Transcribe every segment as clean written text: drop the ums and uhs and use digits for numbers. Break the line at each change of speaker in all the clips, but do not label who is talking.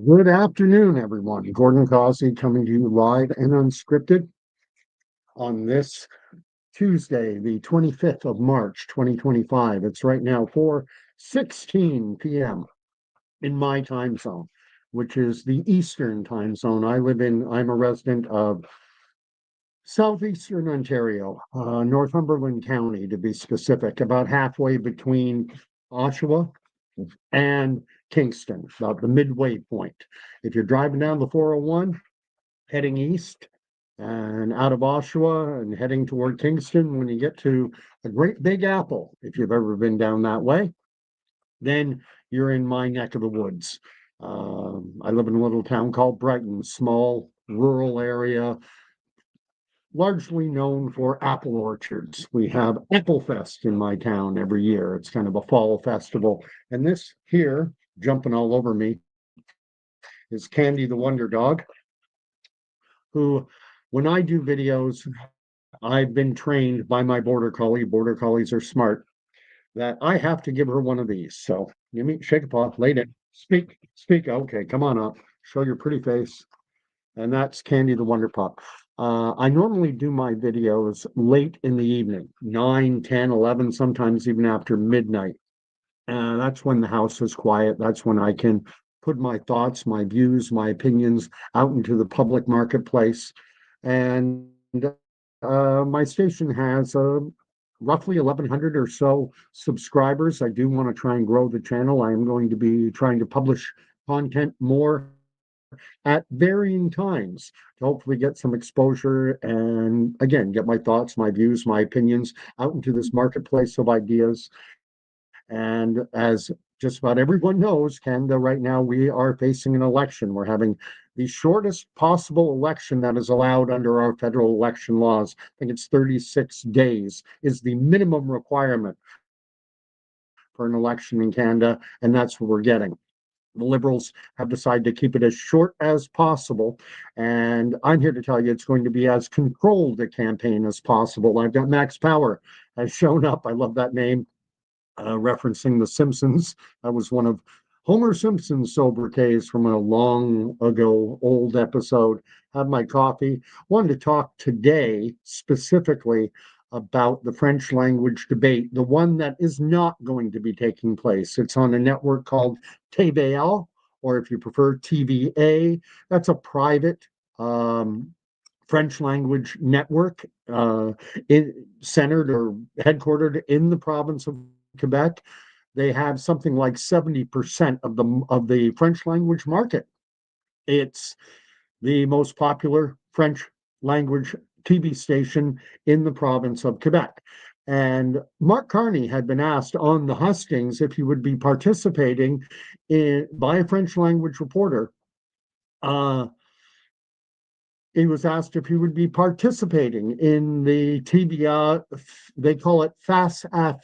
Good afternoon, everyone. Gordon Causey coming to you live and unscripted on this Tuesday, the 25th of March, 2025. It's right now 4:16 p.m. in my time zone, which is the Eastern time zone. I'm a resident of southeastern Ontario, Northumberland County to be specific, about halfway between Oshawa and Kingston, about the midway point. If you're driving down the 401, heading east and out of Oshawa and heading toward Kingston, when you get to a great big apple, if you've ever been down that way, then you're in my neck of the woods. I live in a little town called Brighton, small rural area, largely known for apple orchards. We have Apple Fest in my town every year. It's kind of a fall festival. And this here, jumping all over me, is Candy the Wonder Dog, who, when I do videos, I've been trained by my border collie. Border collies are smart. That I have to give her one of these. So give me, shake a paw, lay it, speak, speak. Okay, come on up, show your pretty face. And that's Candy the Wonder Pup. I normally do my videos late in the evening, 9, 10, 11, sometimes even after midnight. That's when the house is quiet. That's when I can put my thoughts, my views, my opinions out into the public marketplace. And my station has roughly 1,100 or so subscribers. I do want to try and grow the channel. I am going to be trying to publish content more at varying times to hopefully get some exposure and again get my thoughts, my views, my opinions out into this marketplace of ideas. And as just about everyone knows, Canada right now, we are facing an election. We're having the shortest possible election that is allowed under our federal election laws. I think it's 36 days is the minimum requirement for an election in Canada, and that's what we're getting. The Liberals have decided to keep it as short as possible. And I'm here to tell you it's going to be as controlled a campaign as possible. I've got Max Power has shown up. I love that name, referencing The Simpsons. That was one of Homer Simpson's sobriquets from a long ago old episode. Had my coffee. Wanted to talk today specifically about the French language debate, the one that is not going to be taking place. It's on a network called TVL, or if you prefer, TVA. That's a private French language network centered or headquartered in the province of Quebec. They have something like 70% of the French language market. It's the most popular French language TV station in the province of Quebec. And Mark Carney had been asked on the hustings if he would be participating by a French language reporter. He was asked if he would be participating in the TBA, they call it face à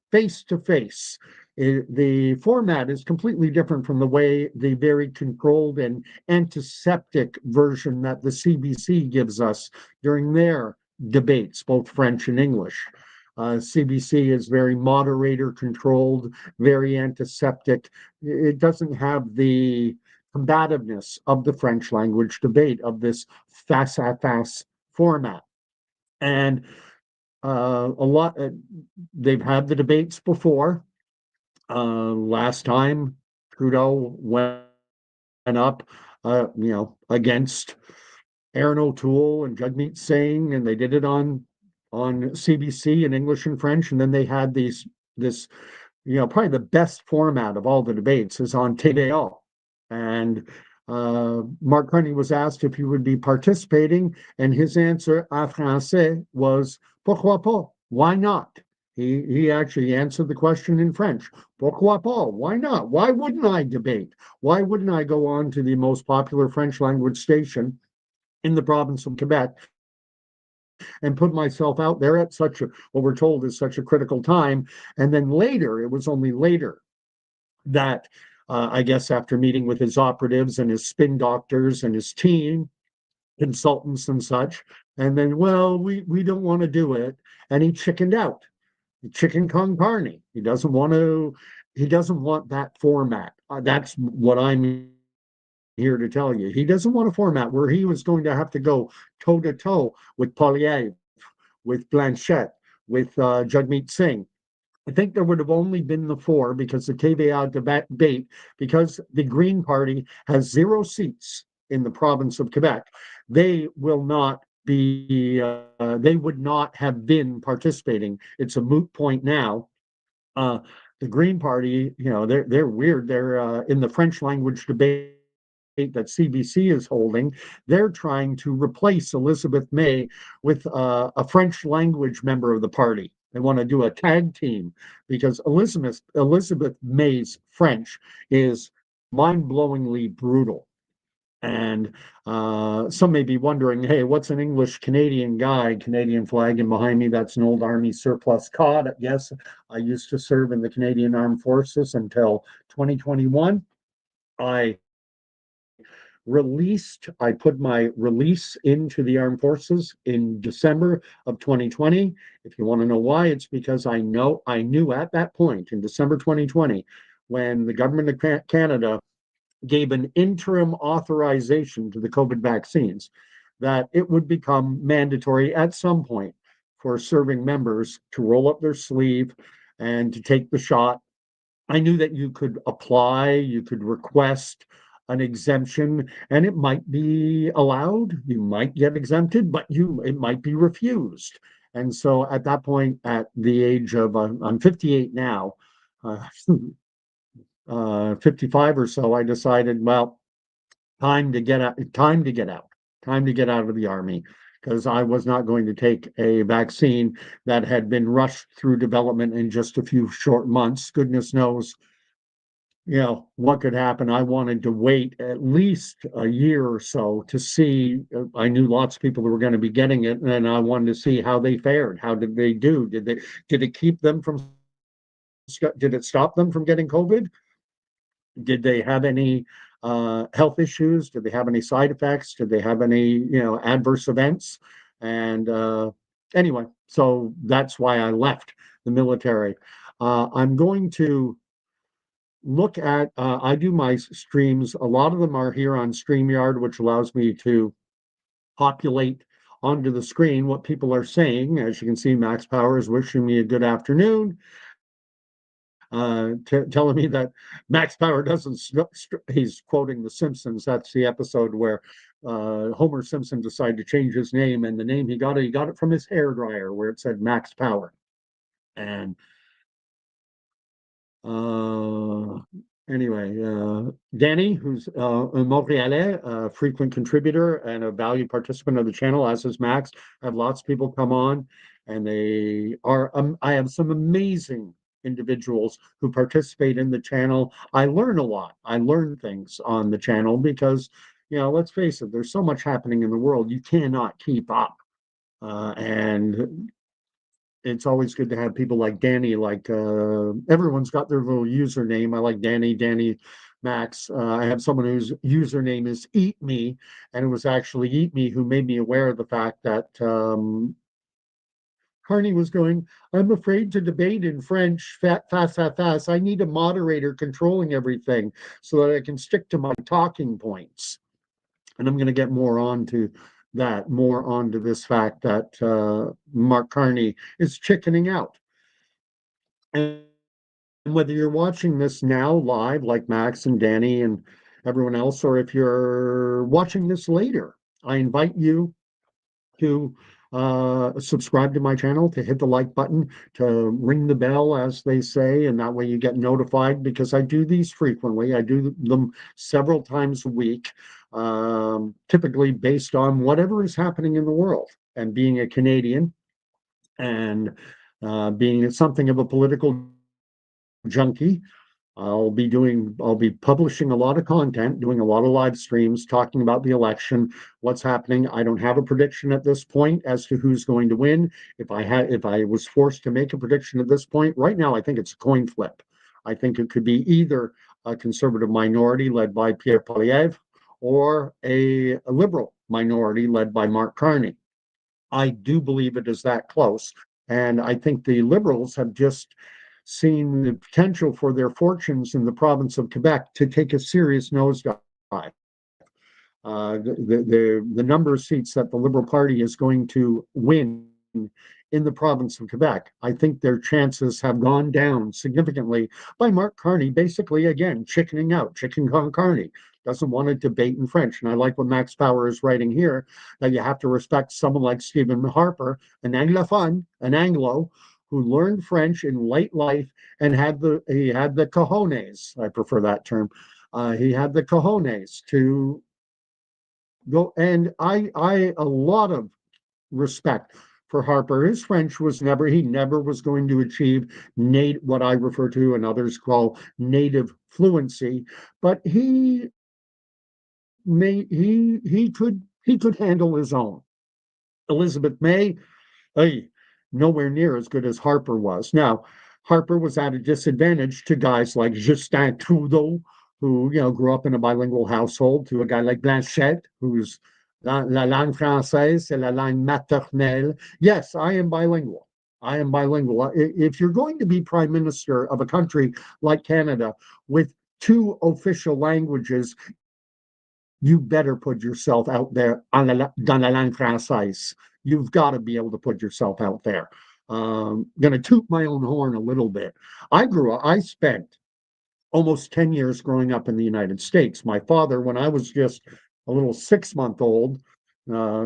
face to face. The format is completely different from the way the very controlled and antiseptic version that the CBC gives us during their debates, both French and English. CBC is very moderator controlled, very antiseptic. It doesn't have the combativeness of the French language debate of this face à face format. And a lot, they've had the debates before. Last time Trudeau went up, against Aaron O'Toole and Jagmeet Singh, and they did it on CBC in English and French, and then they had this probably the best format of all the debates is on TDO. And Mark Carney was asked if he would be participating, and his answer en français was pourquoi pas? Why not? He actually answered the question in French. Pourquoi pas? Why not? Why wouldn't I debate? Why wouldn't I go on to the most popular French language station in the province of Quebec and put myself out there at such a, what we're told is such a critical time? And then later, it was only later that I guess after meeting with his operatives and his spin doctors and his team, consultants and such, and then, well, we don't want to do it. And he chickened out. Chicken Kong Carney. He doesn't want that format. That's what I'm here to tell you. He doesn't want a format where he was going to have to go toe to toe with Poilievre, with Blanchette, with Jagmeet Singh. I think there would have only been the four because the TVA debate, because the Green Party has 0 seats in the province of Quebec, they will not they would not have been participating. It's a moot point now. Uh, the Green Party, they're weird. They're in the French language debate that CBC is holding. They're trying to replace Elizabeth May with a French language member of the party. They want to do a tag team because Elizabeth May's French is mind-blowingly brutal. And some may be wondering, hey, what's an English Canadian guy? Canadian flag, and behind me, that's an old Army surplus cod. Yes, I used to serve in the Canadian Armed Forces until 2021. I put my release into the armed forces in December of 2020. If you want to know why, it's because I knew at that point in December 2020, when the government of Canada gave an interim authorization to the COVID vaccines, that it would become mandatory at some point for serving members to roll up their sleeve and to take the shot. I knew that you could apply, you could request an exemption, and it might be allowed. You might get exempted, but it might be refused. And so at that point, at the age of I'm 58 now, uh, 55 or so, I decided, well, time to get out, time to get out, time to get out of the army, because I was not going to take a vaccine that had been rushed through development in just a few short months. Goodness knows, what could happen. I wanted to wait at least a year or so to see. I knew lots of people who were going to be getting it, and I wanted to see how they fared. How did they do? Did it keep them from? Did it stop them from getting COVID? Did they have any health issues? Did they have any side effects? Did they have any adverse events? And anyway, so that's why I left the military. I'm going to look at I do my streams. A lot of them are here on StreamYard, which allows me to populate onto the screen what people are saying. As you can see, Max Power is wishing me a good afternoon, telling me that Max Power doesn't he's quoting The Simpsons. That's the episode where Homer Simpson decided to change his name, and the name he got it from his hair dryer where it said Max Power. And Uh, anyway, Danny, who's a Montrealais, a frequent contributor and a valued participant of the channel, as is Max. I have lots of people come on, and I have some amazing individuals who participate in the channel. I learn a lot. I learn things on the channel because, let's face it, there's so much happening in the world, you cannot keep up. And it's always good to have people like Danny, like everyone's got their little username. I like Danny Max. I have someone whose username is Eat Me, and it was actually Eat Me who made me aware of the fact that Carney was going, I'm afraid to debate in French, fast. I need a moderator controlling everything so that I can stick to my talking points. And I'm going to get more onto this fact that Mark Carney is chickening out. And whether you're watching this now live, like Max and Danny and everyone else, or if you're watching this later, I invite you to subscribe to my channel, to hit the like button, to ring the bell, as they say, and that way you get notified, because I do these frequently. I do them several times a week, typically based on whatever is happening in the world. And being a Canadian and being something of a political junkie, I'll be publishing a lot of content, doing a lot of live streams, talking about the election, what's happening. I don't have a prediction at this point as to who's going to win. If I was forced to make a prediction at this point, right now, I think it's a coin flip. I think it could be either a conservative minority led by Pierre Poilievre or a liberal minority led by Mark Carney. I do believe it is that close. And I think the Liberals have just seen the potential for their fortunes in the province of Quebec to take a serious nosedive. The number of seats that the Liberal Party is going to win in the province of Quebec, I think their chances have gone down significantly by Mark Carney, basically, again, chickening out, chicken con Carney. Doesn't want to debate in French. And I like what Max Power is writing here, that you have to respect someone like Stephen Harper, an Anglophone, an Anglo, who learned French in late life and he had the cojones. I prefer that term. He had the cojones to go, and I a lot of respect for Harper. His French was he never was going to achieve what I refer to and others call native fluency, but he could handle his own. Elizabeth May, hey, nowhere near as good as Harper was. Now, Harper was at a disadvantage to guys like Justin Trudeau, who grew up in a bilingual household, to a guy like Blanchette, who's la langue française, c'est la langue maternelle. Yes, I am bilingual. I am bilingual. If you're going to be prime minister of a country like Canada with two official languages, you better put yourself out there dans la langue française. You've got to be able to put yourself out there. Going to toot my own horn a little bit. I spent almost 10 years growing up in the United States. My father, when I was just a little 6-month old,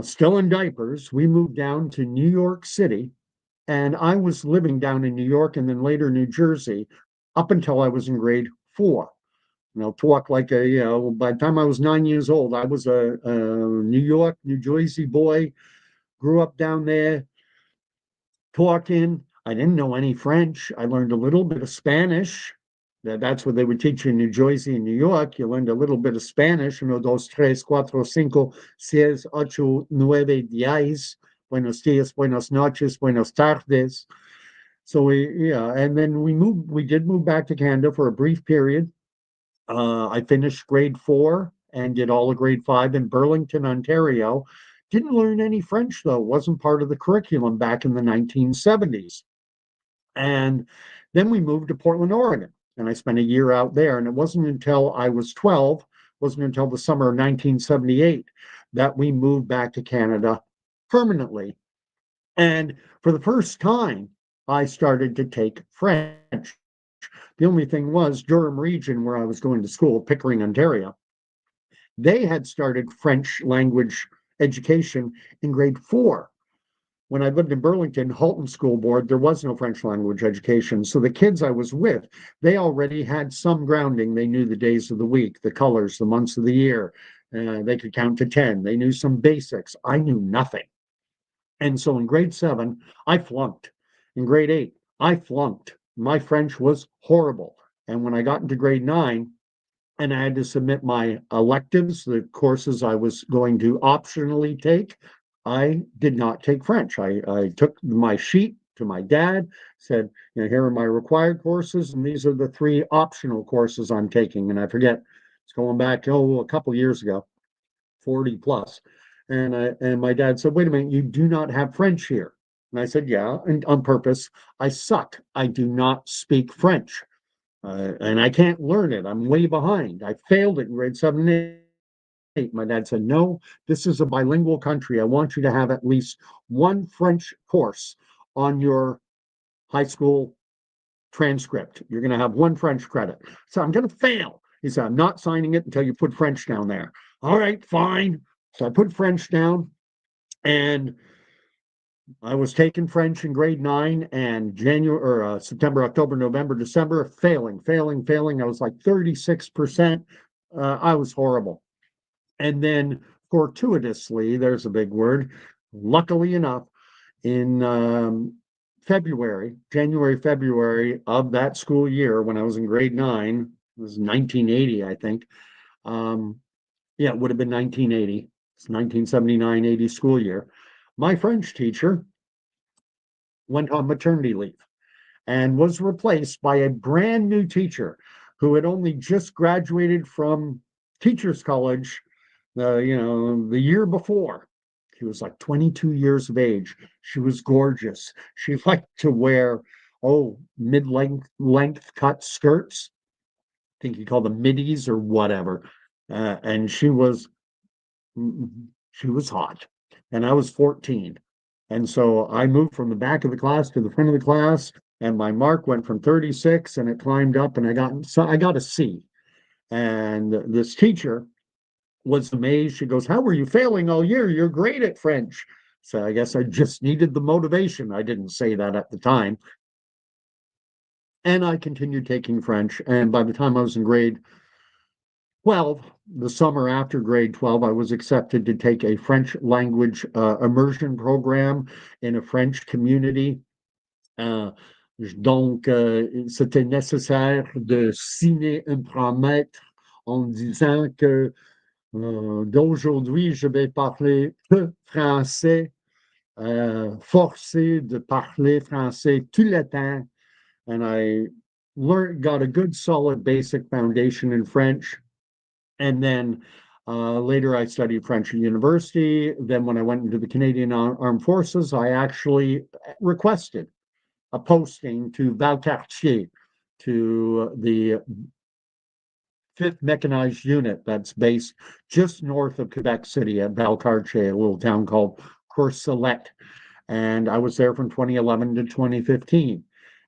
still in diapers, we moved down to New York City. And I was living down in New York and then later New Jersey up until I was in grade 4. Talk like by the time I was 9 years old, I was a New York, New Jersey boy, grew up down there talking. I didn't know any French. I learned a little bit of Spanish. That's what they would teach you in New Jersey and New York. You learned a little bit of Spanish, dos, tres, cuatro, cinco, seis, ocho, nueve, diez. Buenos dias, buenas noches, buenas tardes. So and then we did move back to Canada for a brief period. I finished grade 4 and did all of grade 5 in Burlington, Ontario. Didn't learn any French, though. Wasn't part of the curriculum back in the 1970s. And then we moved to Portland, Oregon, and I spent a year out there. And it wasn't until I was 12, wasn't until the summer of 1978 that we moved back to Canada permanently. And for the first time, I started to take French. The only thing was Durham region, where I was going to school, Pickering, Ontario, they had started French language education in grade 4. When I lived in Burlington, Halton School Board, there was no French language education. So the kids I was with, they already had some grounding. They knew the days of the week, the colors, the months of the year. They could count to 10. They knew some basics. I knew nothing. And so in grade 7, I flunked. In grade 8, I flunked. My French was horrible. And when I got into grade 9, and I had to submit my electives, the courses I was going to optionally take, I did not take French. I took my sheet to my dad, said, here are my required courses, and these are the 3 optional courses I'm taking. And I forget, it's going back, a couple years ago, 40 plus. And my dad said, wait a minute, you do not have French here. And I said, yeah, and on purpose. I suck. I do not speak French. And I can't learn it. I'm way behind. I failed it in grade 7 and 8. My dad said, no, this is a bilingual country. I want you to have at least one French course on your high school transcript. You're going to have one French credit. So I'm going to fail. He said, I'm not signing it until you put French down there. All right, fine. So I put French down, and I was taking French in grade 9, and January or September, October, November, December, failing. I was like 36%. I was horrible. And then fortuitously, there's a big word, luckily enough, in January, February of that school year, when I was in grade 9, it was 1980, I think. It would have been 1980. It's 1979-80 school year. My French teacher went on maternity leave and was replaced by a brand new teacher who had only just graduated from teachers college the year before. She was like 22 years of age. She was gorgeous. She liked to wear mid-length cut skirts. I think you call them middies or whatever. And she was She was hot, and I was 14. And so I moved from the back of the class to the front of the class, and my mark went from 36 and it climbed up, and I got a C. And this teacher was amazed. She goes, "How were you failing all year? You're great at French." So I guess I just needed the motivation. I didn't say that at the time. And I continued taking French. And by the time I was in grade 12, the summer after grade 12, I was accepted to take a French language immersion program in a French community. Euh, donc, c'était nécessaire de signer un promettre en disant que d'aujourd'hui, je vais parler que français, forcé de parler français tout le temps. And I got a good solid basic foundation in French. And then later I studied French at university. Then when I went into the Canadian Armed Forces, I actually requested a posting to Valcartier, to the 5th Mechanized Unit that's based just north of Quebec City at Valcartier, a little town called Courcelette. And I was there from 2011 to 2015.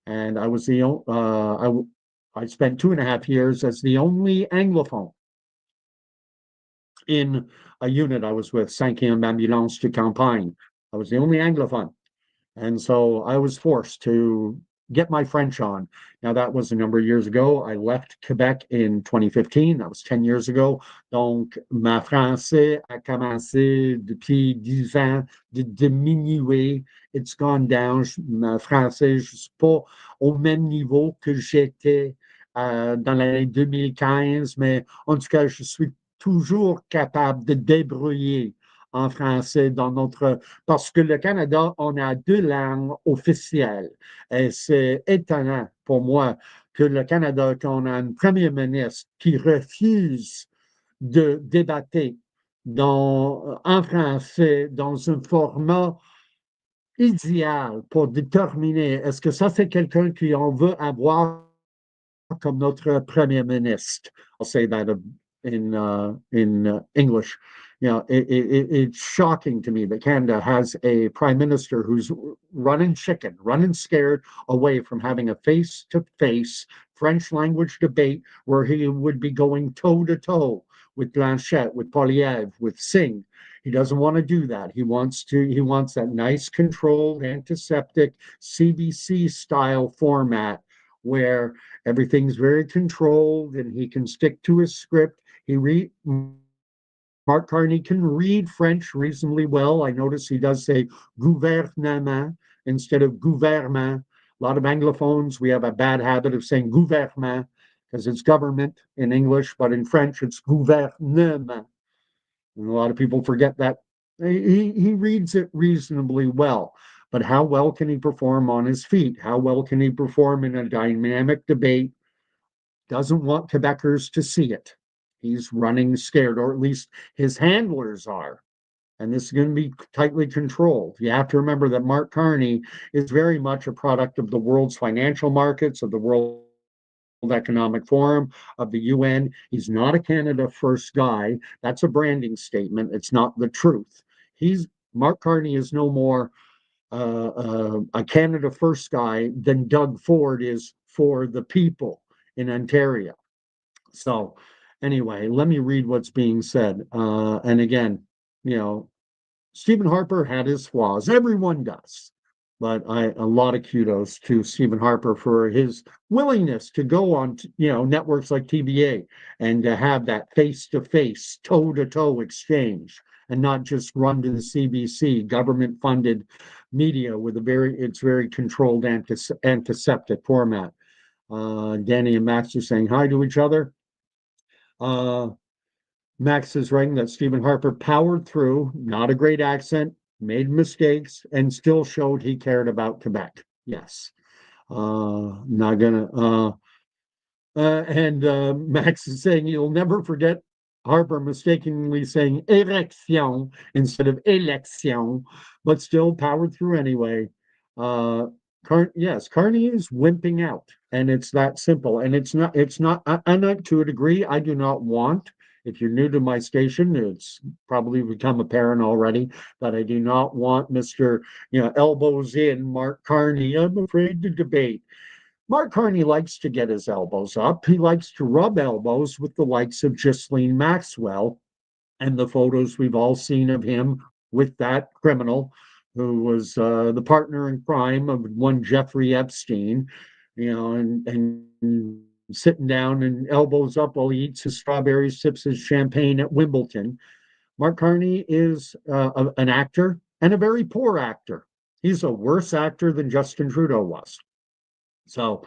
And I was I spent 2.5 years as the only Anglophone in a unit I was with, 5e Ambulance de Campagne. I was the only Anglophone. And so I was forced to get my French on. Now, that was a number of years ago. I left Quebec in 2015. That was 10 years ago. Donc, ma français a commencé depuis 10 ans de diminuer. It's gone down. Ma français, je ne suis pas au même niveau que j'étais dans l'année 2015, mais en tout cas, je suis toujours capable de débrouiller en français dans notre... Parce que le Canada, on a 2 langues officielles. Et c'est étonnant pour moi que le Canada, qu'on a un premier ministre qui refuse de débattre en français dans un format idéal pour déterminer est-ce que ça, c'est quelqu'un qui en veut avoir comme notre premier ministre. I'll say that in English. It's shocking to me that Canada has a prime minister who's running chicken, running scared away from having a face-to-face French language debate where he would be going toe-to-toe with Blanchette, with Poliev, with Singh. He doesn't want to do that. He wants that nice, controlled, antiseptic CBC style format where everything's very controlled and he can stick to his script. Mark Carney can read French reasonably well. I notice he does say gouvernement instead of gouvernement. A lot of Anglophones, we have a bad habit of saying gouvernement because it's government in English, but in French it's gouvernement. And a lot of people forget that. He reads it reasonably well, but how well can he perform on his feet? How well can he perform in a dynamic debate? Doesn't want Quebecers to see it. He's running scared, or at least his handlers are. And this is going to be tightly controlled. You have to remember that Mark Carney is very much a product of the world's financial markets, of the World Economic Forum, of the UN. He's not a Canada First guy. That's a branding statement. It's not the truth. Mark Carney is no more a Canada First guy than Doug Ford is for the people in Ontario. So anyway, let me read what's being said. And again, Stephen Harper had his flaws. Everyone does. But a lot of kudos to Stephen Harper for his willingness to go on, networks like TVA and to have that face-to-face, toe-to-toe exchange and not just run to the CBC, government-funded media with it's very controlled antiseptic format. Danny and Max are saying hi to each other. Max is writing that Stephen Harper powered through, not a great accent, made mistakes, and still showed he cared about Quebec. Yes. Not gonna. And Max is saying you'll never forget Harper mistakenly saying érection instead of élection, but still powered through anyway. Yes, Carney is wimping out, and it's that simple. And it's not. And to a degree, I do not want If you're new to my station, it's probably become apparent already that I do not want Mr. Elbows in Mark Carney. I'm afraid to debate. Mark Carney likes to get his elbows up. He likes to rub elbows with the likes of Ghislaine Maxwell, and the photos we've all seen of him with that criminal who was the partner in crime of one Jeffrey Epstein, and sitting down and elbows up while he eats his strawberries, sips his champagne at Wimbledon. Mark Carney is an actor and a very poor actor. He's a worse actor than Justin Trudeau was. So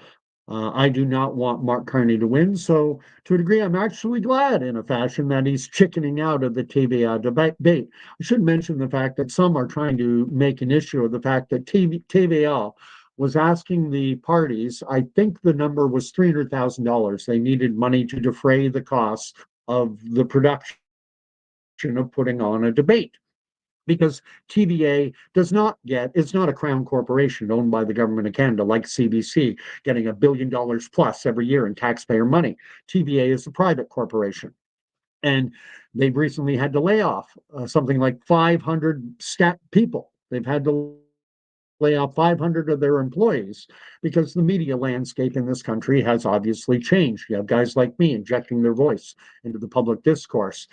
I do not want Mark Carney to win. So to a degree, I'm actually glad in a fashion that he's chickening out of the TVA debate. I should mention the fact that some are trying to make an issue of the fact that TVA was asking the parties, I think the number was $300,000. They needed money to defray the costs of the production of putting on a debate, because TVA does not get, it's not a crown corporation owned by the government of Canada like CBC, getting $1 billion plus every year in taxpayer money. TVA is a private corporation. And they've recently had to lay off something like 500 people. They've had to lay off 500 of their employees because the media landscape in this country has obviously changed. You have guys like me injecting their voice into the public discourse.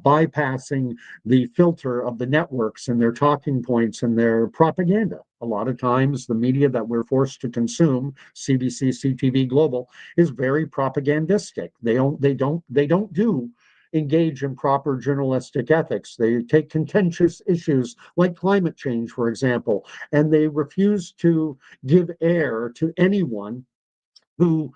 Bypassing the filter of the networks and their talking points and their propaganda. A lot of times, the media that we're forced to consume, CBC, CTV, Global, is very propagandistic. They don't do engage in proper journalistic ethics. They take contentious issues like climate change, for example, and they refuse to give air to anyone who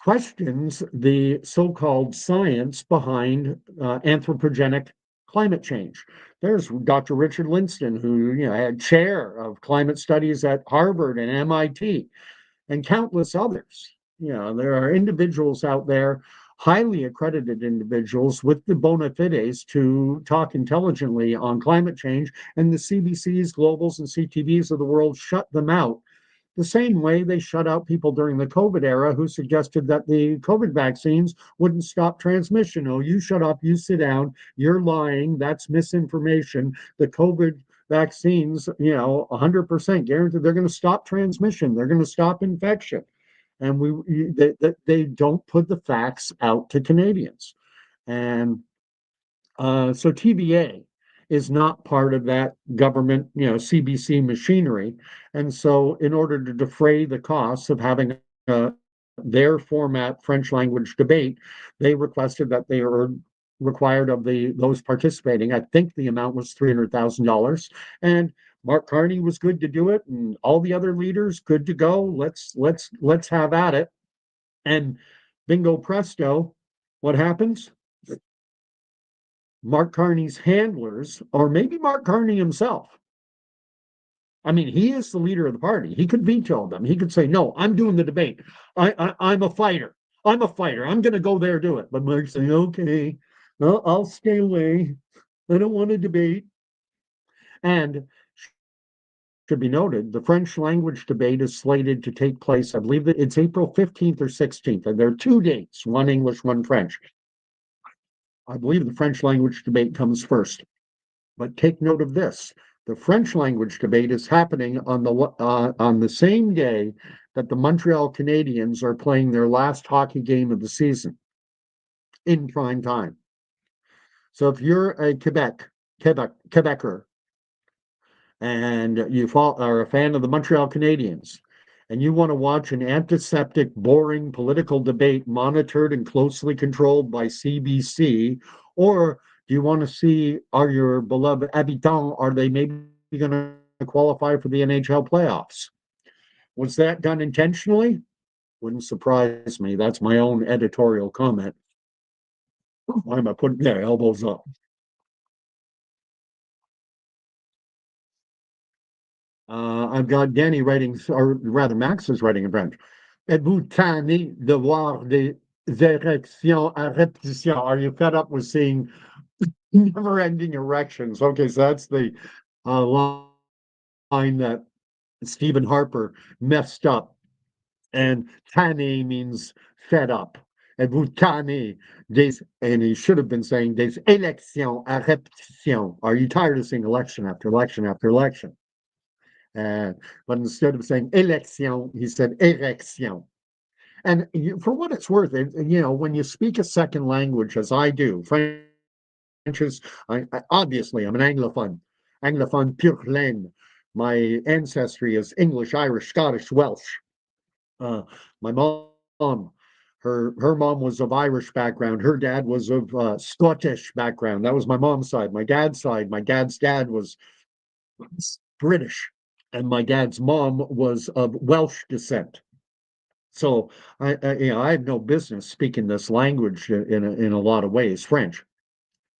questions the so-called science behind anthropogenic climate change. There's Dr. Richard Linston, who had chair of climate studies at Harvard and MIT, and countless others. There are individuals out there, highly accredited individuals with the bona fides to talk intelligently on climate change, and the CBCs, Globals, and CTVs of the world shut them out, the same way they shut out people during the COVID era who suggested that the COVID vaccines wouldn't stop transmission. Oh, you shut up, you sit down, you're lying, that's misinformation. The COVID vaccines, 100% guaranteed they're going to stop transmission, they're going to stop infection. And they don't put the facts out to Canadians. And so TVA is not part of that government, CBC machinery. And so, in order to defray the costs of having their format French language debate, they requested that they are required of those participating. I think the amount was $300,000, and Mark Carney was good to do it, and all the other leaders good to go. Let's have at it. And bingo presto, what happens? Mark Carney's handlers, or maybe Mark Carney himself. I mean, he is the leader of the party. He could veto them. He could say, "No, I'm doing the debate. I'm a fighter. I'm a fighter. I'm going to go there do it." But Mark's saying, "Okay, well, I'll stay away. I don't want to debate." And should be noted, the French language debate is slated to take place. I believe that it's April 15th or 16th, and there are two dates: one English, one French. I believe the French language debate comes first. But take note of this: the French language debate is happening on the same day that the Montreal Canadiens are playing their last hockey game of the season in prime time. So if you're a Quebecer, and you are a fan of the Montreal Canadiens, and you want to watch an antiseptic, boring political debate monitored and closely controlled by CBC, or do you want to see, are your beloved Habitants, are they maybe going to qualify for the NHL playoffs? Was that done intentionally? Wouldn't surprise me. That's my own editorial comment. Why am I putting their elbows up? I've got Danny writing, or rather, Max is writing in French. Êtes-vous tanné de voir des érections à répétition? Are you fed up with seeing never-ending erections? Okay, so that's the line that Stephen Harper messed up. And tanné means fed up. Êtes-vous tanné and he should have been saying des élections à répétition. Are you tired of saying election after election after election? Uh, but instead of saying élection, he said érection. And for what it's worth, when you speak a second language, as I do, French is, obviously, I'm an Anglophone pure laine. My ancestry is English, Irish, Scottish, Welsh. My mom, her mom was of Irish background. Her dad was of Scottish background. That was my mom's side. My dad's side, my dad's dad was British, and my dad's mom was of Welsh descent. So I had no business speaking this language in a lot of ways, French.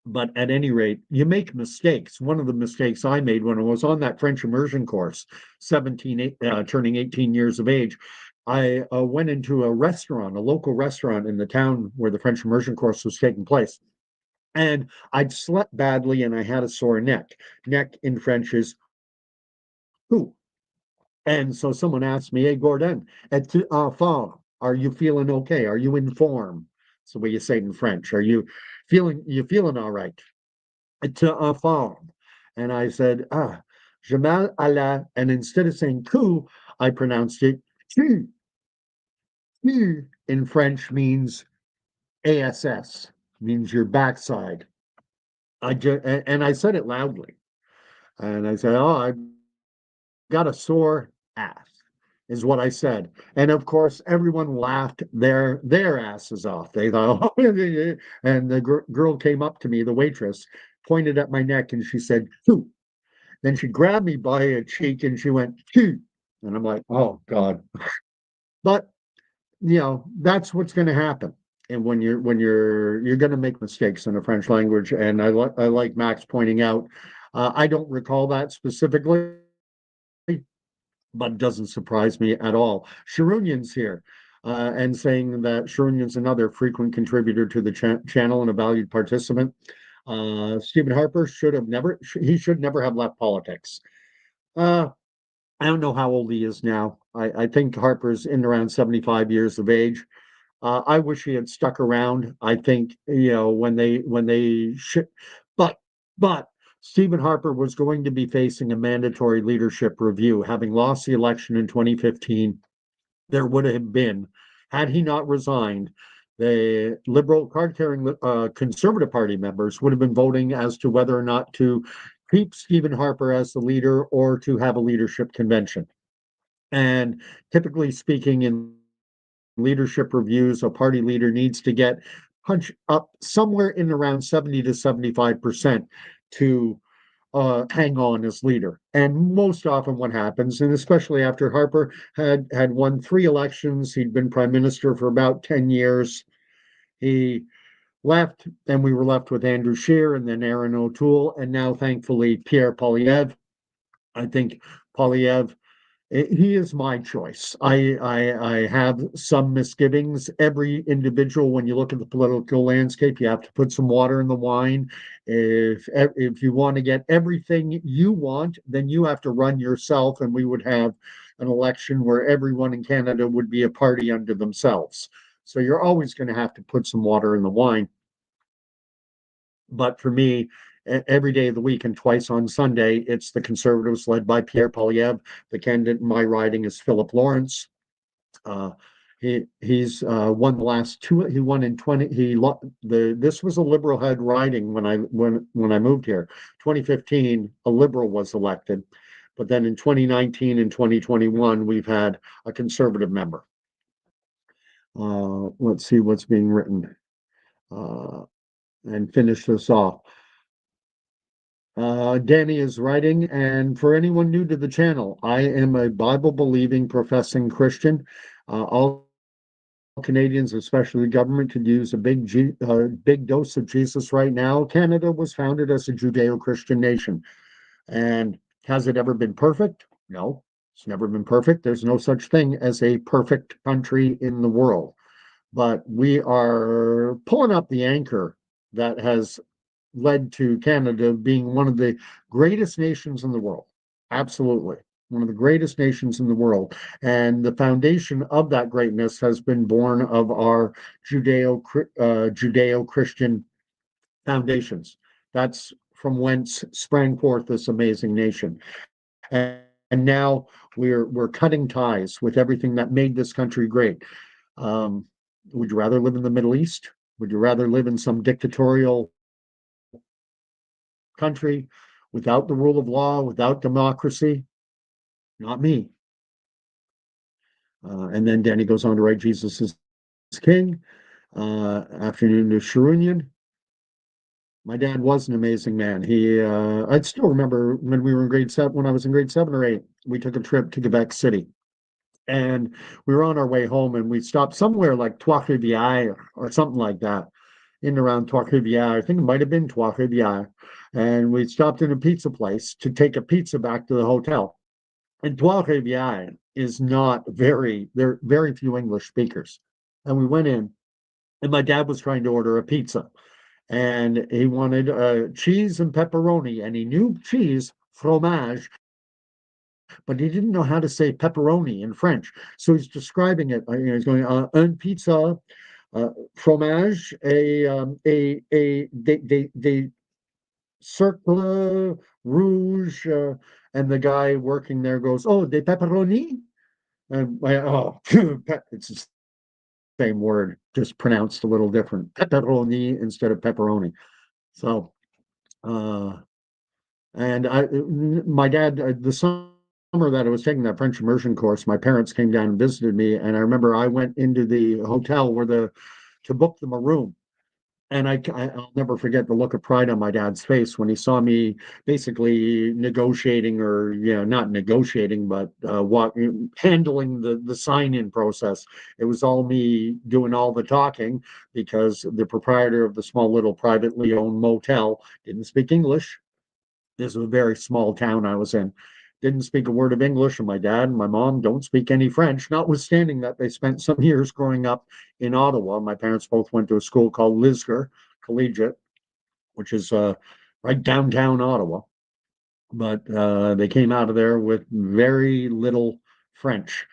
But at any rate, you make mistakes. One of the mistakes I made when I was on that French immersion course, 17, turning 18 years of age, I went into a restaurant, a local restaurant in the town where the French immersion course was taking place. And I'd slept badly and I had a sore neck. Neck in French is who. And so someone asked me, "Hey, Gordon, es-tu en forme? Are you feeling okay? Are you in form?" That's the way you say it in French. Are you feeling all right? Es-tu en forme? And I said, je mal à la, and instead of saying coup, I pronounced it tu. Tu in French means ASS, means your backside. And I said it loudly. And I said, "Oh, I got a sore ass," is what I said. And of course, everyone laughed their asses off. They thought, "Oh," and the girl came up to me, the waitress, pointed at my neck, and she said, "Phew." Then she grabbed me by a cheek and she went, "Phew." And I'm like, "Oh God." But that's what's going to happen. And you're going to make mistakes in the French language. And I like Max pointing out, I don't recall that specifically, but it doesn't surprise me at all. Sharunyan's here, and saying that Sharunyan's another frequent contributor to the channel and a valued participant. Stephen Harper should never have left politics. Uh, I don't know how old he is now. I think Harper's in around 75 years of age. I wish he had stuck around. I think when they should, but but Stephen Harper was going to be facing a mandatory leadership review, having lost the election in 2015. There would have been, had he not resigned, the Liberal card-carrying Conservative Party members would have been voting as to whether or not to keep Stephen Harper as the leader or to have a leadership convention. And typically speaking, in leadership reviews, a party leader needs to get punched up somewhere in around 70 to 75% to hang on as leader. And most often what happens, and especially after Harper had won 3 elections, he'd been prime minister for about 10 years. He left, and we were left with Andrew Scheer and then Aaron O'Toole, and now thankfully Pierre Poilievre. I think Poilievre, he is my choice. I have some misgivings. Every individual, when you look at the political landscape, you have to put some water in the wine. If you want to get everything you want, then you have to run yourself, and we would have an election where everyone in Canada would be a party unto themselves. So you're always going to have to put some water in the wine. But for me, every day of the week and twice on Sunday, it's the Conservatives led by Pierre Poilievre. The candidate in my riding is Philip Lawrence. Uh, he's won the last two. He won in 20. This was a Liberal head riding when I moved here. 2015, a Liberal was elected, but then in 2019 and 2021, we've had a Conservative member. Let's see what's being written and finish this off. Danny is writing, and for anyone new to the channel, I am a Bible believing, professing Christian. All Canadians, especially the government, could use a big dose of Jesus right now. Canada was founded as a Judeo-Christian nation, and has it ever been perfect? No, it's never been perfect. There's no such thing as a perfect country in the world, but we are pulling up the anchor that has led to Canada being one of the greatest nations in the world. Absolutely. one of the greatest nations in the world. And the foundation of that greatness has been born of our Judeo-Christian foundations. That's from whence sprang forth this amazing nation. And now we're cutting ties with everything that made this country great. Um, would you rather live in the Middle East? Would you rather live in some dictatorial country without the rule of law, without democracy? Not me. And then Danny goes on to write Jesus is King. Afternoon to Sharunian. My dad was an amazing man. I'd still remember when we were in grade seven, when I was in grade 7 or 8, we took a trip to Quebec City. And we were on our way home and we stopped somewhere like Trois-Rivières or something like that, in and around Trois-Rivières. I think it might have been Trois-Rivières. And we stopped in a pizza place to take a pizza back to the hotel. And Trois-Rivières is not there are very few English speakers. And we went in, and my dad was trying to order a pizza. And he wanted cheese and pepperoni, and he knew cheese, fromage, but he didn't know how to say pepperoni in French. So he's describing it. He's going, un pizza, fromage, des cercles rouge. And the guy working there goes, oh, des pepperoni? And it's the same word, just pronounced a little different. Pepperoni instead of pepperoni. So, uh, and my dad, the summer that I was taking that French immersion course, my parents came down and visited me, and I remember I went into the hotel to book them a room, and I'll never forget the look of pride on my dad's face when he saw me basically negotiating, or not negotiating, but handling the sign-in process. It was all me doing all the talking because the proprietor of the small little privately owned motel didn't speak English. This was a very small town I was in. Didn't speak a word of English, and my dad and my mom don't speak any French, notwithstanding that they spent some years growing up in Ottawa. My parents both went to a school called Lisgar Collegiate, which is right downtown Ottawa. But they came out of there with very little French.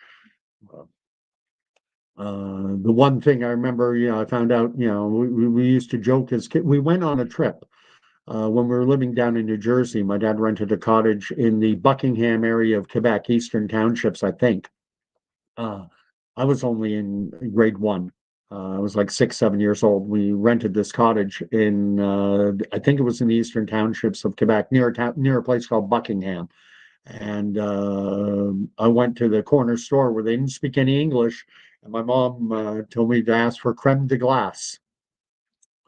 The one thing I remember, I found out, we used to joke as kids. We went on a trip when we were living down in New Jersey. My dad rented a cottage in the Buckingham area of Quebec, Eastern Townships, I think. Uh, I was only in grade 1. I was like 6, 7 years old. We rented this cottage in, I think it was in the Eastern Townships of Quebec, near a place called Buckingham. And I went to the corner store where they didn't speak any English, and my mom told me to ask for creme de glace,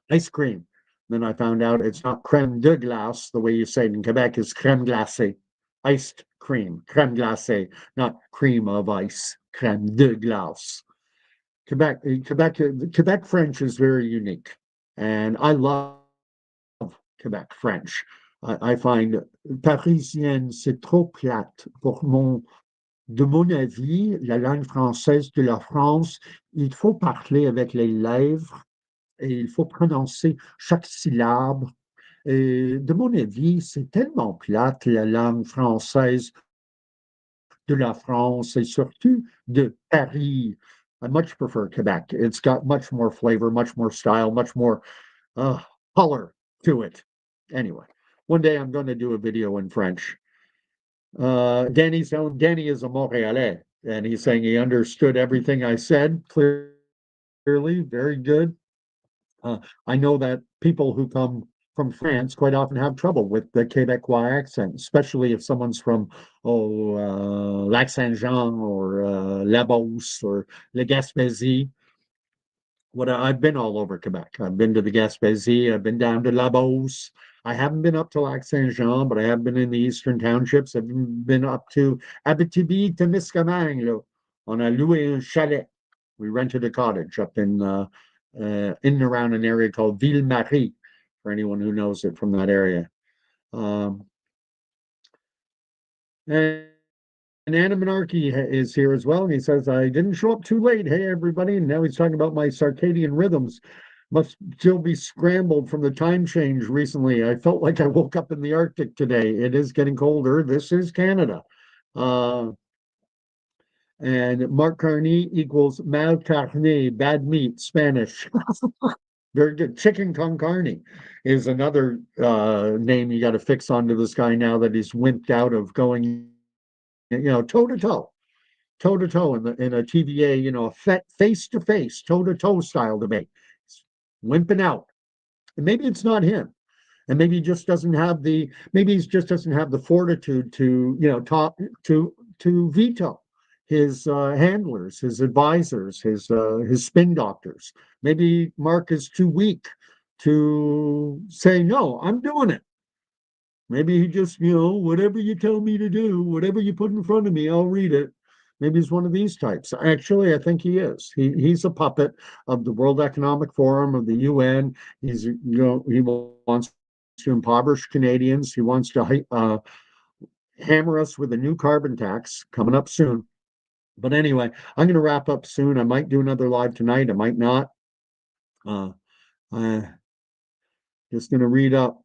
ice cream. Then I found out it's not creme de glace, the way you say it in Quebec is creme glacée, iced cream, creme glacée, not cream of ice, creme de glace. Quebec French is very unique, and I love Quebec French. I find parisienne, c'est trop plate de mon avis, la langue française de la France, il faut parler avec les lèvres et il faut prononcer chaque syllabe. Et de mon avis, c'est tellement plate la langue française de la France et surtout de Paris. I much prefer Quebec. It's got much more flavor, much more style, much more uh, color to it. Anyway, one day I'm going to do a video in French. Danny is a Montrealais, and he's saying he understood everything I said clearly. Very good. I know that people who come from France quite often have trouble with the Quebecois accent, especially if someone's from Lac Saint Jean or La Beauce or Le Gaspésie. I've been all over Quebec. I've been to the Gaspésie. I've been down to La Beauce. I haven't been up to Lac Saint Jean, but I have been in the eastern townships. I've been up to Abitibi-Témiscamingue. On a loué un chalet. We rented a cottage up in and around an area called Ville-Marie, for anyone who knows it from that area. Um, and Anna Menarche is here as well. And he says, I didn't show up too late. Hey, everybody. And now he's talking about my circadian rhythms. Must still be scrambled from the time change recently. I felt like I woke up in the Arctic today. It is getting colder. This is Canada. Uh, and Mark Carney equals mal carne, bad meat, Spanish. Very good. Chicken con carne is another name you got to fix onto this guy now that he's wimped out of going, toe to toe in a TVA, face to face, toe to toe style debate. He's wimping out, and maybe it's not him, and maybe he just doesn't have the maybe he just doesn't have the fortitude to talk to veto his handlers, his advisors, his spin doctors. Maybe Mark is too weak to say no. I'm doing it. Maybe he just, whatever you tell me to do, whatever you put in front of me, I'll read it. Maybe he's one of these types. Actually, I think he is. He's a puppet of the World Economic Forum, of the UN. He wants to impoverish Canadians. He wants to hammer us with a new carbon tax coming up soon. But anyway, I'm going to wrap up soon. I might do another live tonight. I might not. Uh, I'm just going to read up.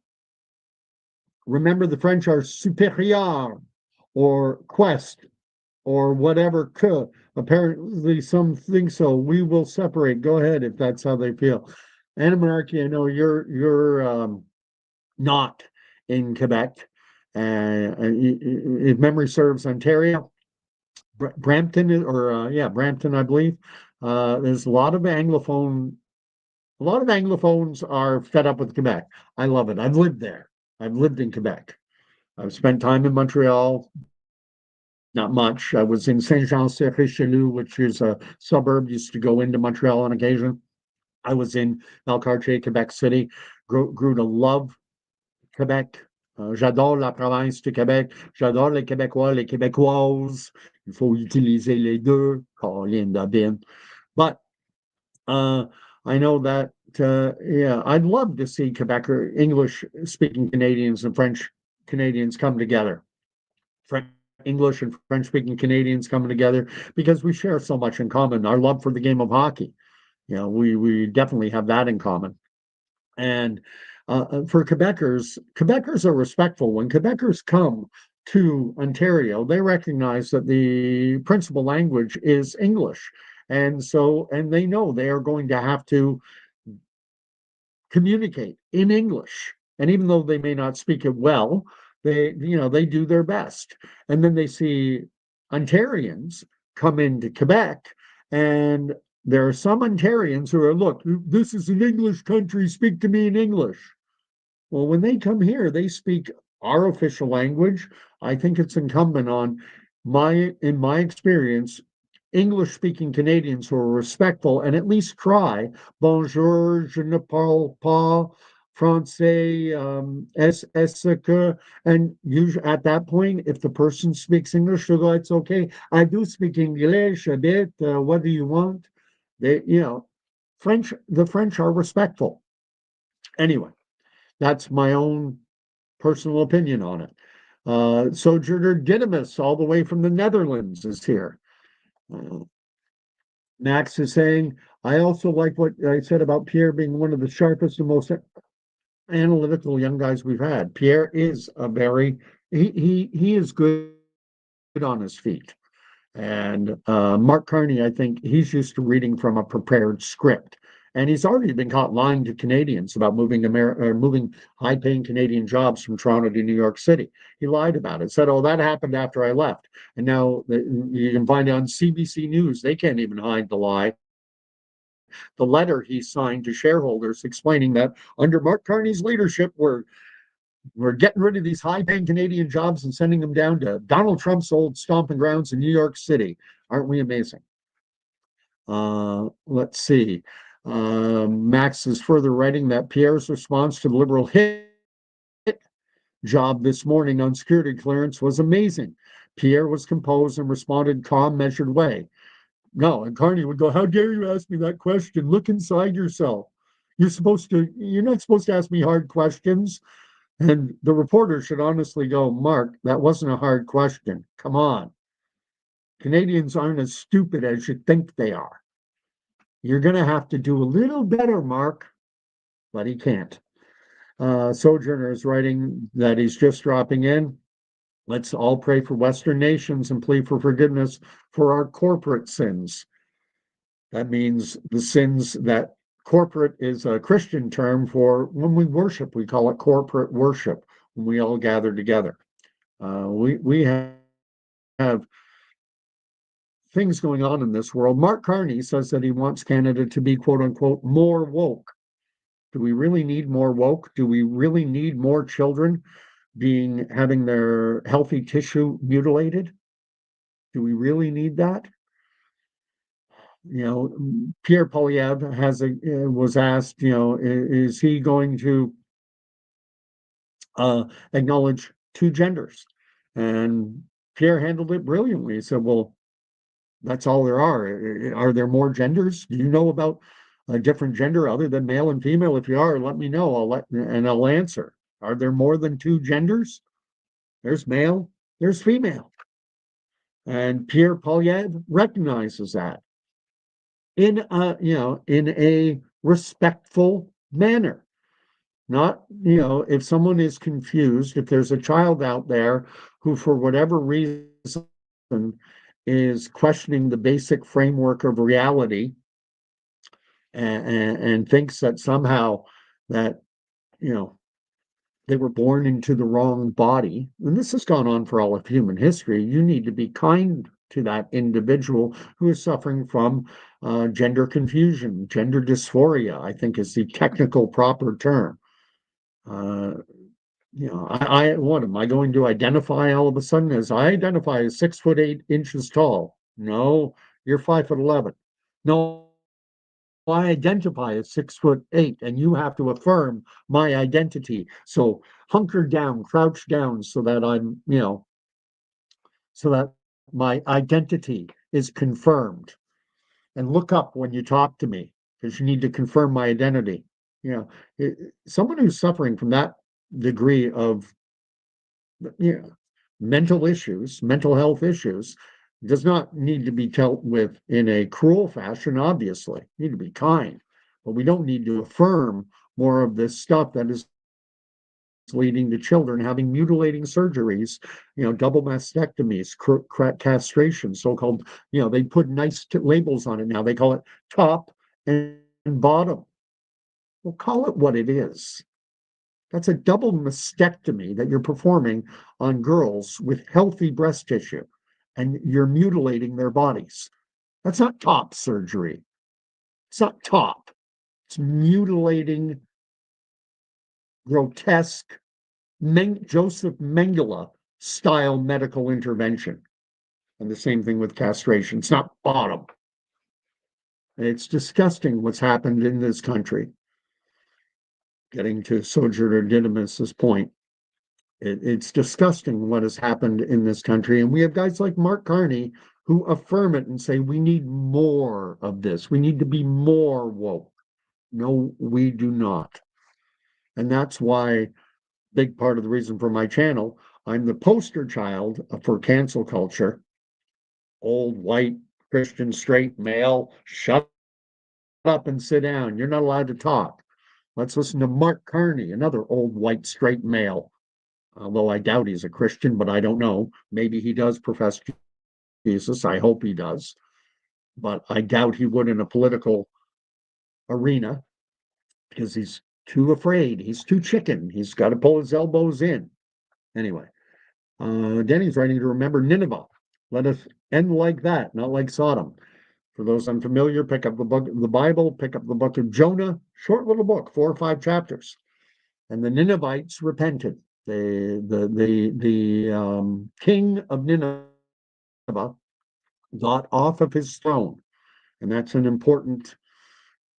Remember, the French are supérieur or quest or whatever. Que. Apparently, some think so. We will separate. Go ahead if that's how they feel. Anna Monarchy, I know you're not in Quebec. If memory serves, Ontario, Brampton, Brampton, I believe. There's a lot of Anglophones are fed up with Quebec. I love it. I've lived there. I've lived in Quebec. I've spent time in Montreal, not much. I was in Saint-Jean-sur-Richelieu, which is a suburb, used to go into Montreal on occasion. I was in Valcartier, Quebec City, grew to love Quebec. J'adore la province du Québec. J'adore les Québécois, les Québécoises. Il faut utiliser les deux. Colin Dabin. But I know that, yeah, I'd love to see Quebec or English speaking Canadians and French Canadians come together. English and French speaking Canadians coming together because we share so much in common. Our love for the game of hockey. We definitely have that in common. And for Quebecers are respectful. When Quebecers come to Ontario, they recognize that the principal language is English. And they know they are going to have to communicate in English. And even though they may not speak it well, they do their best. And then they see Ontarians come into Quebec, and there are some Ontarians who are, look, this is an English country, speak to me in English. Well, when they come here, they speak our official language. I think it's incumbent on in my experience, English speaking Canadians who are respectful and at least try, bonjour, je ne parle pas français, est-ce que, and usually at that point, if the person speaks English, they'll go, it's okay. I do speak English a bit. What do you want? The French are respectful. Anyway, that's my own personal opinion on it. Sojourner Didymus, all the way from the Netherlands, is here. Max is saying, I also like what I said about Pierre being one of the sharpest and most analytical young guys we've had. Pierre is he is good on his feet. And Mark Carney, I think he's used to reading from a prepared script. And he's already been caught lying to Canadians about moving high-paying Canadian jobs from Toronto to New York City. He lied about it. Said, "Oh, that happened after I left." And now you can find it on CBC News. They can't even hide the lie. The letter he signed to shareholders explaining that under Mark Carney's leadership, we're getting rid of these high-paying Canadian jobs and sending them down to Donald Trump's old stomping grounds in New York City. Aren't we amazing? Let's see. Max is further writing that Pierre's response to the Liberal hit job this morning on security clearance was amazing. Pierre was composed and responded calm, measured way. No, and Carney would go, "How dare you ask me that question? Look inside yourself. You're not supposed to ask me hard questions." And the reporter should honestly go, "Mark, that wasn't a hard question. Come on. Canadians aren't as stupid as you think they are. You're going to have to do a little better, Mark." But he can't. Sojourner is writing that he's just dropping in. Let's all pray for Western nations and plead for forgiveness for our corporate sins. That means the sins that corporate is a Christian term for when we worship. We call it corporate worship when we all gather together. We have things going on in this world. Mark Carney says that he wants Canada to be, quote unquote, more woke. Do we really need more woke? Do we really need more children having their healthy tissue mutilated? Do we really need that? Pierre Polyev was asked, is he going to acknowledge two genders? And Pierre handled it brilliantly. He said, well, that's all there are. Are there more genders? Do you know about a different gender other than male and female? If you are, let me know. I'll answer. Are there more than two genders? There's male, there's female. And Pierre Polyev recognizes that in a respectful manner. Not, if someone is confused, if there's a child out there who, for whatever reason, is questioning the basic framework of reality and thinks that somehow that, you know, they were born into the wrong body, and this has gone on for all of human history, you need to be kind to that individual who is suffering from gender confusion, gender dysphoria, I think is the technical proper term. Uh, what am I going to identify all of a sudden as I identify as 6'8" tall? No, you're 5'11". No, I identify as 6'8", and you have to affirm my identity. So hunker down, crouch down, so that my identity is confirmed. And look up when you talk to me because you need to confirm my identity. Someone who's suffering from that degree of you know, mental issues, mental health issues, does not need to be dealt with in a cruel fashion, obviously. You need to be kind, but we don't need to affirm more of this stuff that is leading to children having mutilating surgeries, double mastectomies, castration, so-called, they put nice labels on it now. They call it top and bottom. Well, call it what it is. That's a double mastectomy that you're performing on girls with healthy breast tissue, and you're mutilating their bodies. That's not top surgery. It's not top. It's mutilating, grotesque, Joseph Mengele style medical intervention. And the same thing with castration. It's not bottom. It's disgusting what's happened in this country. Getting to Sojourner Didymus's point. It's disgusting what has happened in this country. And we have guys like Mark Carney who affirm it and say, we need more of this. We need to be more woke. No, we do not. And that's why, big part of the reason for my channel, I'm the poster child for cancel culture. Old, white, Christian, straight male, shut up and sit down. You're not allowed to talk. Let's listen to Mark Carney, another old, white, straight male. Although I doubt he's a Christian, but I don't know. Maybe he does profess Jesus. I hope he does. But I doubt he would in a political arena because he's too afraid. He's too chicken. He's got to pull his elbows in. Anyway, Denny's writing to remember Nineveh. Let us end like that, not like Sodom. For those unfamiliar, pick up the book of the Bible, pick up the book of Jonah, short little book, 4 or 5 chapters. And the Ninevites repented. The king of Nineveh got off of his throne. And that's an important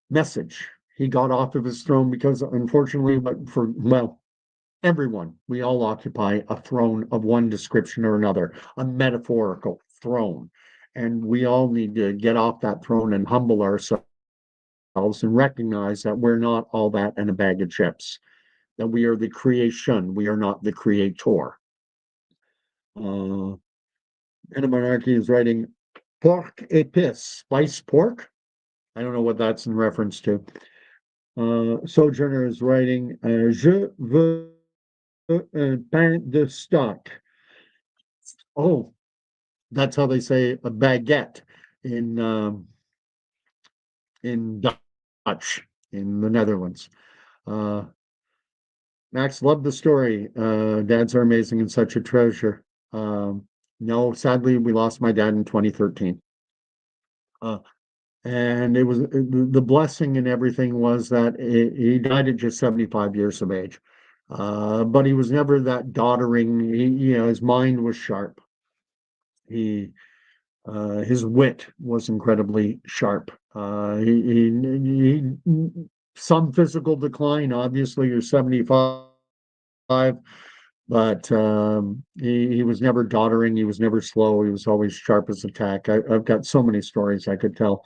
message. He got off of his throne because, unfortunately, everyone, we all occupy a throne of one description or another, a metaphorical throne. And we all need to get off that throne and humble ourselves and recognize that we're not all that in a bag of chips, that we are the creation, we are not the creator. Monarchy is writing pork épice, spiced pork. I don't know what that's in reference to. Sojourner is writing, je veux un pain de stock. Oh, that's how they say a baguette in in Dutch in the Netherlands. Uh, Max, loved the story. Dads are amazing and such a treasure. No, sadly, we lost my dad in 2013. Uh, and it was the blessing and everything was that he died at just 75 years of age. But he was never that doddering. His mind was sharp. He His wit was incredibly sharp. Some physical decline. Obviously, you're 75, but he was never doddering. He was never slow. He was always sharp as a tack. I've got so many stories I could tell.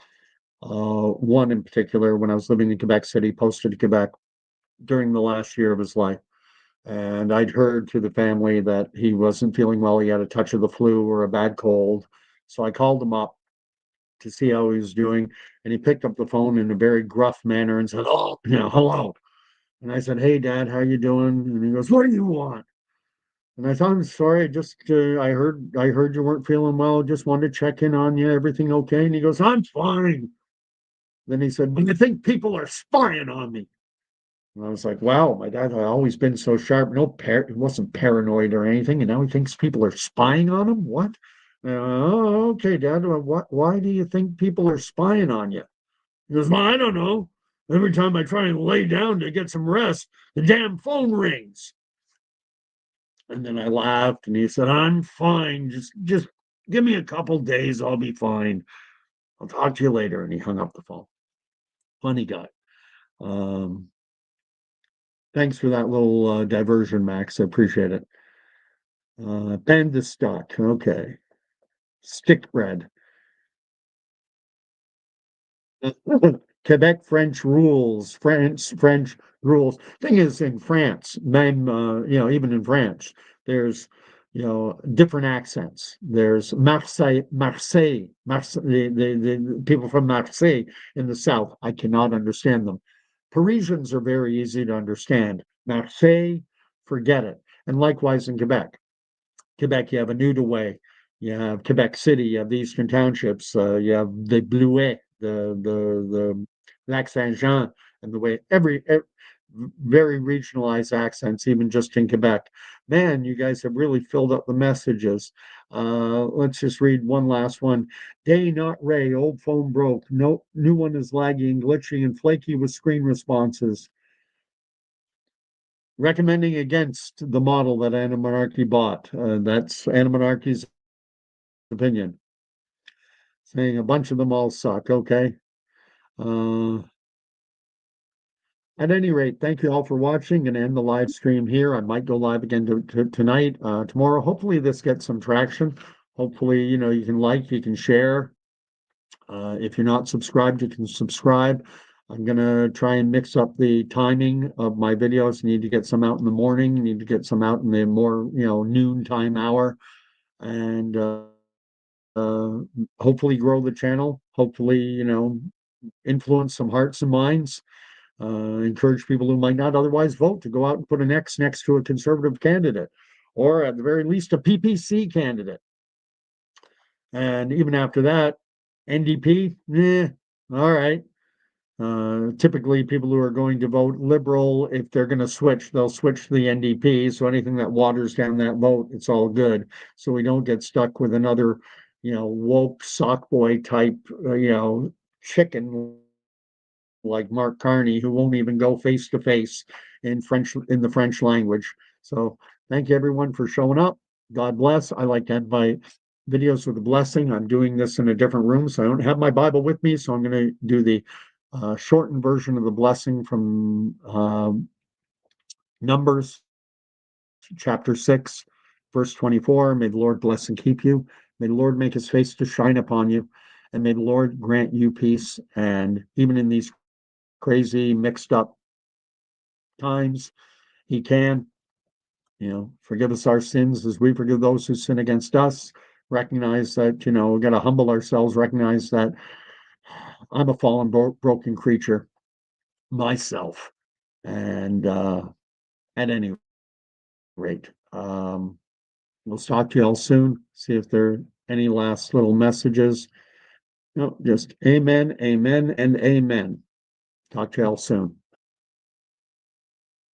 One in particular, when I was living in Quebec City, posted to Quebec during the last year of his life. And I'd heard through the family that he wasn't feeling well. He had a touch of the flu or a bad cold. So I called him up to see how he was doing. And he picked up the phone in a very gruff manner and said, "Oh, hello." And I said, "Hey, Dad, how you doing?" And he goes, "What do you want?" And I thought, "I'm sorry. I heard you weren't feeling well. Just wanted to check in on you. Everything okay?" And he goes, "I'm fine." Then he said, "But I think people are spying on me." And I was like, wow, my dad had always been so sharp. He wasn't paranoid or anything. And now he thinks people are spying on him. What? Oh, okay, Dad. Why do you think people are spying on you? He goes, "Well, I don't know. Every time I try and lay down to get some rest, the damn phone rings." And then I laughed and he said, "I'm fine. Just give me a couple days. I'll be fine. I'll talk to you later." And he hung up the phone. Funny guy. Um, Thanks for that little diversion, Max. I appreciate it. Bend the stock. Okay. Stick bread. Quebec French rules. French rules. Thing is, in France, even in France, there's different accents. There's Marseille, the people from Marseille in the south. I cannot understand them. Parisians are very easy to understand. Marseille, forget it. And likewise in Quebec. Quebec, you have Outaouais, you have Quebec City, you have the Eastern Townships, you have the Bluet, the Lac Saint Jean, and the way every very regionalized accents, even just in Quebec. Man, you guys have really filled up the messages. Let's just read one last one. Day not Ray, old phone broke. No new one is lagging, glitchy, and flaky with screen responses. Recommending against the model that Antimonarchy bought. That's Antimonarchy's opinion. Saying a bunch of them all suck. Okay. Uh, at any rate, thank you all for watching and end the live stream here. I might go live again tonight, tomorrow. Hopefully, this gets some traction. Hopefully, you can you can share. If you're not subscribed, you can subscribe. I'm gonna try and mix up the timing of my videos. Need to get some out in the morning. Need to get some out in the more, noon time hour, and uh, hopefully grow the channel. Hopefully, influence some hearts and minds. Encourage people who might not otherwise vote to go out and put an X next to a conservative candidate, or at the very least, a PPC candidate. And even after that, NDP, all right. Typically, people who are going to vote liberal, if they're going to switch, they'll switch to the NDP. So anything that waters down that vote, it's all good. So we don't get stuck with another, woke sock boy type, chicken like Mark Carney, who won't even go face to face in the French language. So thank you everyone for showing up. God bless. I like to end my videos with a blessing. I'm doing this in a different room, so I don't have my Bible with me. So I'm going to do the shortened version of the blessing from Numbers chapter 6, verse 24. May the Lord bless and keep you. May the Lord make his face to shine upon you. And may the Lord grant you peace. And even in these crazy, mixed up times, he can, forgive us our sins as we forgive those who sin against us. Recognize that, we got to humble ourselves, recognize that I'm a fallen, broken creature myself. And at any rate, We'll talk to you all soon. See if there are any last little messages. No, just amen, amen, and amen. Talk to you all soon.